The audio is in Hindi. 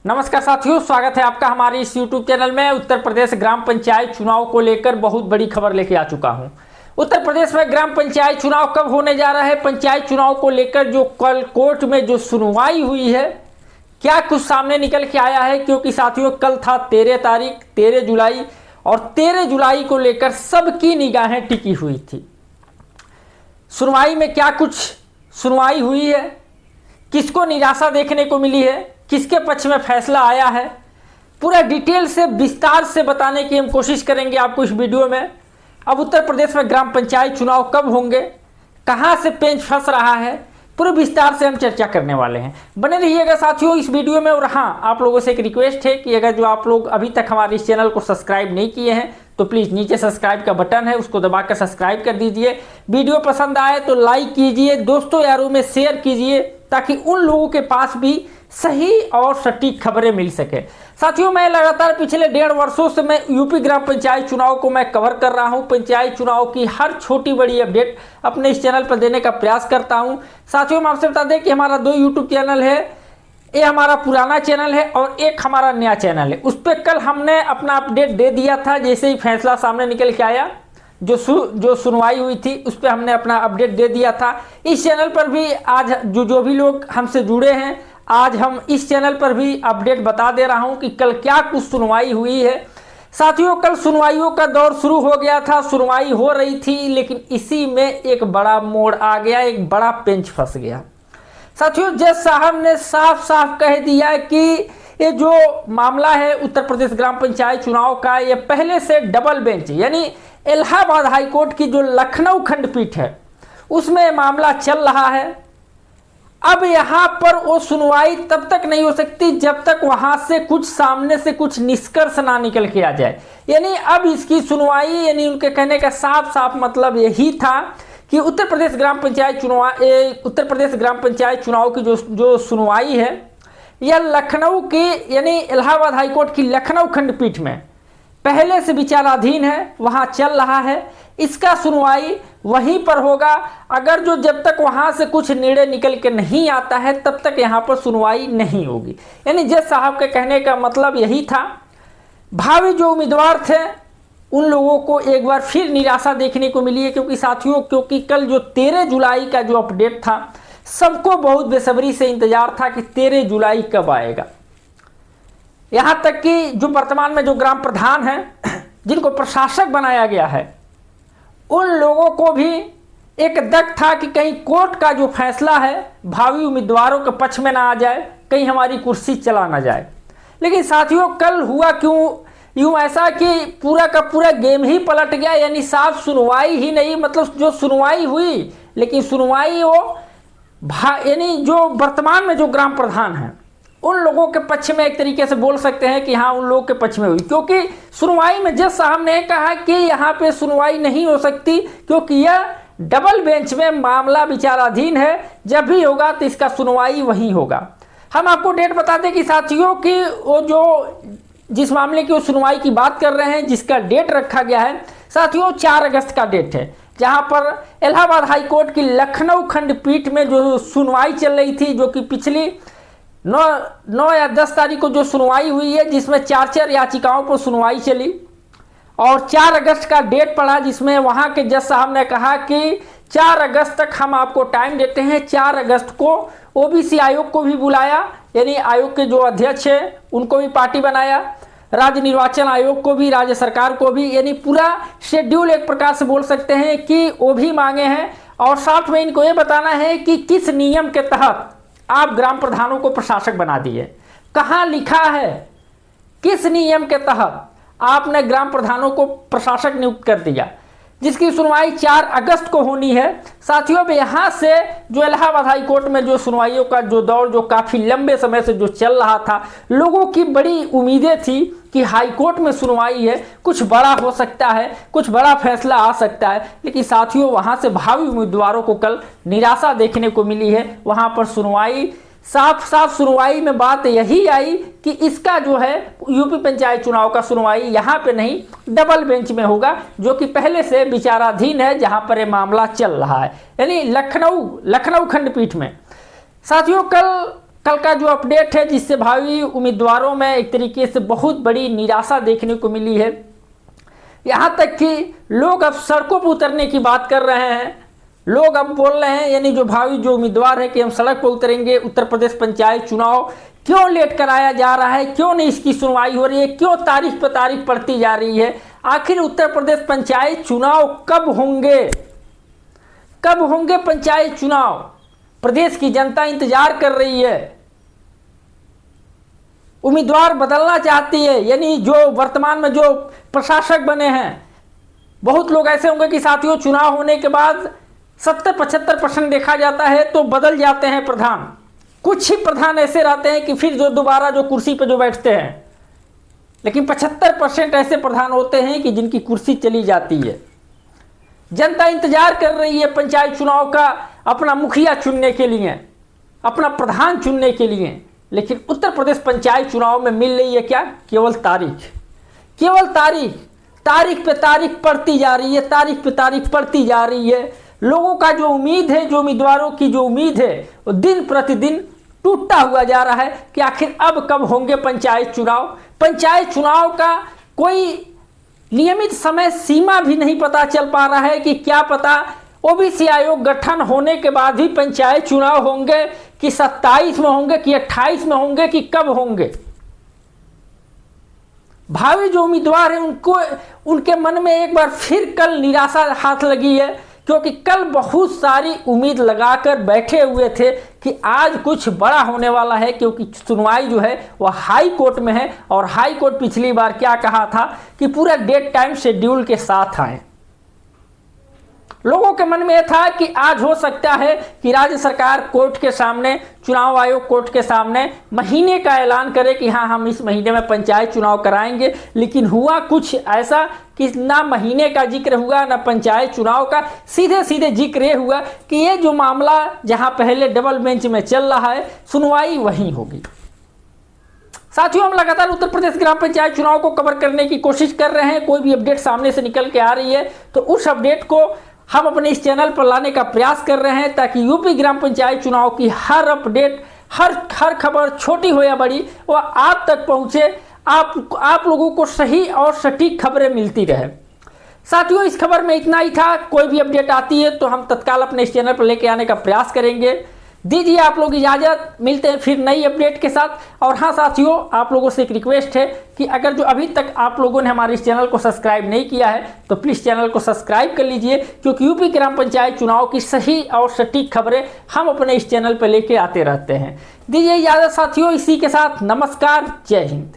नमस्कार साथियों, स्वागत है आपका हमारे इस YouTube चैनल में। उत्तर प्रदेश ग्राम पंचायत चुनाव को लेकर बहुत बड़ी खबर लेके आ चुका हूं। उत्तर प्रदेश में ग्राम पंचायत चुनाव कब होने जा रहा है, पंचायत चुनाव को लेकर जो कल कोर्ट में जो सुनवाई हुई है, क्या कुछ सामने निकल के आया है। क्योंकि साथियों कल था 13 जुलाई और 13 जुलाई को लेकर सबकी निगाहें टिकी हुई थी। सुनवाई में क्या कुछ सुनवाई हुई है, किसको निराशा देखने को मिली है, किसके पक्ष में फैसला आया है, पूरा डिटेल से विस्तार से बताने की हम कोशिश करेंगे आपको इस वीडियो में। अब उत्तर प्रदेश में ग्राम पंचायत चुनाव कब होंगे, कहां से पेंच फंस रहा है, पूरे विस्तार से हम चर्चा करने वाले हैं। बने रहिएगा साथियों इस वीडियो में। और हाँ, आप लोगों से एक रिक्वेस्ट है कि अगर जो आप लोग अभी तक हमारे इस चैनल को सब्सक्राइब नहीं किए हैं तो प्लीज़ नीचे सब्सक्राइब का बटन है, उसको दबाकर सब्सक्राइब कर दीजिए। वीडियो पसंद आए तो लाइक कीजिए, दोस्तों यारों में शेयर कीजिए, ताकि उन लोगों के पास भी सही और सटीक खबरें मिल सके। साथियों मैं लगातार पिछले 1.5 वर्षों से मैं यूपी ग्राम पंचायत चुनाव को मैं कवर कर रहा हूं। पंचायत चुनाव की हर छोटी बड़ी अपडेट अपने इस चैनल पर देने का प्रयास करता हूं। साथियों मैं आपसे बता दें कि हमारा 2 यूट्यूब चैनल है, ये हमारा पुराना चैनल है और एक हमारा नया चैनल है। उस पर कल हमने अपना अपडेट दे दिया था, जैसे ही फैसला सामने निकल के आया, जो सुनवाई हुई थी उस पर हमने अपना अपडेट दे दिया था। इस चैनल पर भी आज जो भी लोग हमसे जुड़े हैं, आज हम इस चैनल पर भी अपडेट बता दे रहा हूं कि कल क्या कुछ सुनवाई हुई है। साथियों कल सुनवाइयों का दौर शुरू हो गया था, सुनवाई हो रही थी, लेकिन इसी में एक बड़ा मोड़ आ गया, एक बड़ा पेंच फंस गया। साथियों जज साहब ने साफ साफ कह दिया कि ये जो मामला है उत्तर प्रदेश ग्राम पंचायत चुनाव का, ये पहले से डबल बेंच यानी इलाहाबाद हाईकोर्ट की जो लखनऊ खंडपीठ है उसमें मामला चल रहा है। अब यहाँ पर वो सुनवाई तब तक नहीं हो सकती जब तक वहां से कुछ सामने से कुछ निष्कर्ष ना निकल के आ जाए। यानी अब इसकी सुनवाई, यानी उनके कहने का साफ साफ मतलब यही था कि उत्तर प्रदेश ग्राम पंचायत चुनाव की जो सुनवाई है यह लखनऊ की यानी इलाहाबाद हाईकोर्ट की लखनऊ खंडपीठ में पहले से विचाराधीन है, वहां चल रहा है। इसका सुनवाई वहीं पर होगा। अगर जब तक वहां से कुछ निर्णय निकल के नहीं आता है तब तक यहां पर सुनवाई नहीं होगी। यानी जज साहब के कहने का मतलब यही था। भावी जो उम्मीदवार थे उन लोगों को एक बार फिर निराशा देखने को मिली है। क्योंकि कल जो 13 जुलाई का जो अपडेट था, सबको बहुत बेसब्री से इंतजार था कि 13 जुलाई कब आएगा। यहां तक कि जो वर्तमान में जो ग्राम प्रधान हैं, जिनको प्रशासक बनाया गया है, उन लोगों को भी एक दक था कि कहीं कोर्ट का जो फैसला है भावी उम्मीदवारों के पक्ष में ना आ जाए, कहीं हमारी कुर्सी चला ना जाए। लेकिन साथियों कल हुआ यूं ऐसा कि पूरा का पूरा गेम ही पलट गया। यानी साफ सुनवाई ही नहीं, मतलब जो सुनवाई हुई, लेकिन सुनवाई यानी जो वर्तमान में जो ग्राम प्रधान हैं उन लोगों के पक्ष में एक तरीके से बोल सकते हैं कि हाँ उन लोगों के पक्ष में हुई। क्योंकि सुनवाई में जज साहब ने कहा कि यहाँ पे सुनवाई नहीं हो सकती, क्योंकि यह डबल बेंच में मामला विचाराधीन है। जब भी होगा तो इसका सुनवाई वहीं होगा। हम आपको डेट बता दें कि साथियों की जिस मामले की सुनवाई की बात कर रहे हैं, जिसका डेट रखा गया है साथियों 4 अगस्त का डेट है, जहां पर इलाहाबाद हाईकोर्ट की लखनऊ खंडपीठ में जो सुनवाई चल रही थी, जो कि पिछली 9 या 10 तारीख को जो सुनवाई हुई है, जिसमें 4 याचिकाओं पर सुनवाई चली और 4 अगस्त का डेट पड़ा, जिसमें वहां के जज साहब ने कहा कि 4 अगस्त तक हम आपको टाइम देते हैं। 4 अगस्त को ओबीसी आयोग को भी बुलाया, यानी आयोग के जो अध्यक्ष है उनको भी पार्टी बनाया, राज्य निर्वाचन आयोग को भी, राज्य सरकार को भी, यानी पूरा शेड्यूल एक प्रकार से बोल सकते हैं कि वो भी मांगे हैं। और साथ में इनको ये बताना है कि किस नियम के तहत आप ग्राम प्रधानों को प्रशासक बना दिए, कहाँ लिखा है, किस नियम के तहत आपने ग्राम प्रधानों को प्रशासक नियुक्त कर दिया, जिसकी सुनवाई 4 अगस्त को होनी है। साथियों अब यहाँ से जो इलाहाबाद हाईकोर्ट में जो सुनवाइयों का जो दौर जो काफ़ी लंबे समय से जो चल रहा था, लोगों की बड़ी उम्मीदें थी कि हाईकोर्ट में सुनवाई है, कुछ बड़ा हो सकता है, कुछ बड़ा फैसला आ सकता है। लेकिन साथियों वहाँ से भावी उम्मीदवारों को कल निराशा देखने को मिली है। वहाँ पर सुनवाई साफ सुनवाई में बात यही आई कि इसका जो है यूपी पंचायत चुनाव का सुनवाई यहाँ पे नहीं डबल बेंच में होगा, जो कि पहले से विचाराधीन है, जहाँ पर ये मामला चल रहा है, यानी लखनऊ खंडपीठ में। साथियों कल कल का जो अपडेट है जिससे भावी उम्मीदवारों में एक तरीके से बहुत बड़ी निराशा देखने को मिली है। यहाँ तक कि लोग अब सड़कों पर उतरने की बात कर रहे हैं। लोग अब बोल रहे हैं, यानी जो भावी जो उम्मीदवार है, कि हम सड़क पर उतरेंगे। उत्तर प्रदेश पंचायत चुनाव क्यों लेट कराया जा रहा है, क्यों नहीं इसकी सुनवाई हो रही है, क्यों तारीख पर तारीख पड़ती जा रही है, आखिर उत्तर प्रदेश पंचायत चुनाव कब होंगे, कब होंगे पंचायत चुनाव। प्रदेश की जनता इंतजार कर रही है, उम्मीदवार बदलना चाहती है। यानी जो वर्तमान में जो प्रशासक बने हैं, बहुत लोग ऐसे होंगे कि साथियों चुनाव होने के बाद 70-75% देखा जाता है तो बदल जाते हैं प्रधान। कुछ ही प्रधान ऐसे रहते हैं कि फिर जो दोबारा जो कुर्सी पर जो बैठते हैं, लेकिन 75% ऐसे प्रधान होते हैं कि जिनकी कुर्सी चली जाती है। जनता इंतजार कर रही है पंचायत चुनाव का अपना मुखिया चुनने के लिए, अपना प्रधान चुनने के लिए, लेकिन उत्तर प्रदेश पंचायत चुनाव में मिल रही है क्या? केवल तारीख, केवल तारीख, तारीख पे तारीख पड़ती जा रही है, तारीख पे तारीख पड़ती जा रही है। लोगों का जो उम्मीद है, जो उम्मीदवारों की जो उम्मीद है, वो दिन प्रतिदिन टूटता हुआ जा रहा है कि आखिर अब कब होंगे पंचायत चुनाव। पंचायत चुनाव का कोई नियमित समय सीमा भी नहीं पता चल पा रहा है कि क्या पता ओबीसी आयोग गठन होने के बाद भी पंचायत चुनाव होंगे कि 27 में होंगे कि 28 में होंगे कि कब होंगे। भावी जो उम्मीदवार हैं उनको, उनके मन में एक बार फिर कल निराशा हाथ लगी है, क्योंकि कल बहुत सारी उम्मीद लगाकर बैठे हुए थे कि आज कुछ बड़ा होने वाला है, क्योंकि सुनवाई जो है वह हाई कोर्ट में है। और हाई कोर्ट पिछली बार क्या कहा था कि पूरा डेट टाइम शेड्यूल के साथ आए। लोगों के मन में यह था कि आज हो सकता है कि राज्य सरकार कोर्ट के सामने, चुनाव आयोग कोर्ट के सामने महीने का ऐलान करे कि हाँ हम इस महीने में पंचायत चुनाव कराएंगे। लेकिन हुआ कुछ ऐसा कि ना महीने का जिक्र हुआ, ना पंचायत चुनाव का, सीधे सीधे जिक्र ये हुआ कि ये जो मामला जहां पहले डबल बेंच में चल रहा है, सुनवाई वहीं होगी। साथियों, हम लगातार उत्तर प्रदेश ग्राम पंचायत चुनाव को कवर करने की कोशिश कर रहे हैं। कोई भी अपडेट सामने से निकल के आ रही है तो उस अपडेट को हम अपने इस चैनल पर लाने का प्रयास कर रहे हैं, ताकि यूपी ग्राम पंचायत चुनाव की हर अपडेट, हर खबर, छोटी हो या बड़ी, वह आप तक पहुंचे, आप लोगों को सही और सटीक खबरें मिलती रहे। साथियों, इस खबर में इतना ही था। कोई भी अपडेट आती है तो हम तत्काल अपने इस चैनल पर लेके आने का प्रयास करेंगे। दीजिए आप लोग इजाज़त, मिलते हैं फिर नई अपडेट के साथ। और हाँ साथियों, आप लोगों से एक रिक्वेस्ट है कि अगर जो अभी तक आप लोगों ने हमारे इस चैनल को सब्सक्राइब नहीं किया है तो प्लीज़ चैनल को सब्सक्राइब कर लीजिए, क्योंकि यूपी ग्राम पंचायत चुनाव की सही और सटीक खबरें हम अपने इस चैनल पर लेके आते रहते हैं। दीजिए इजाज़त साथियों, इसी के साथ नमस्कार, जय हिंद।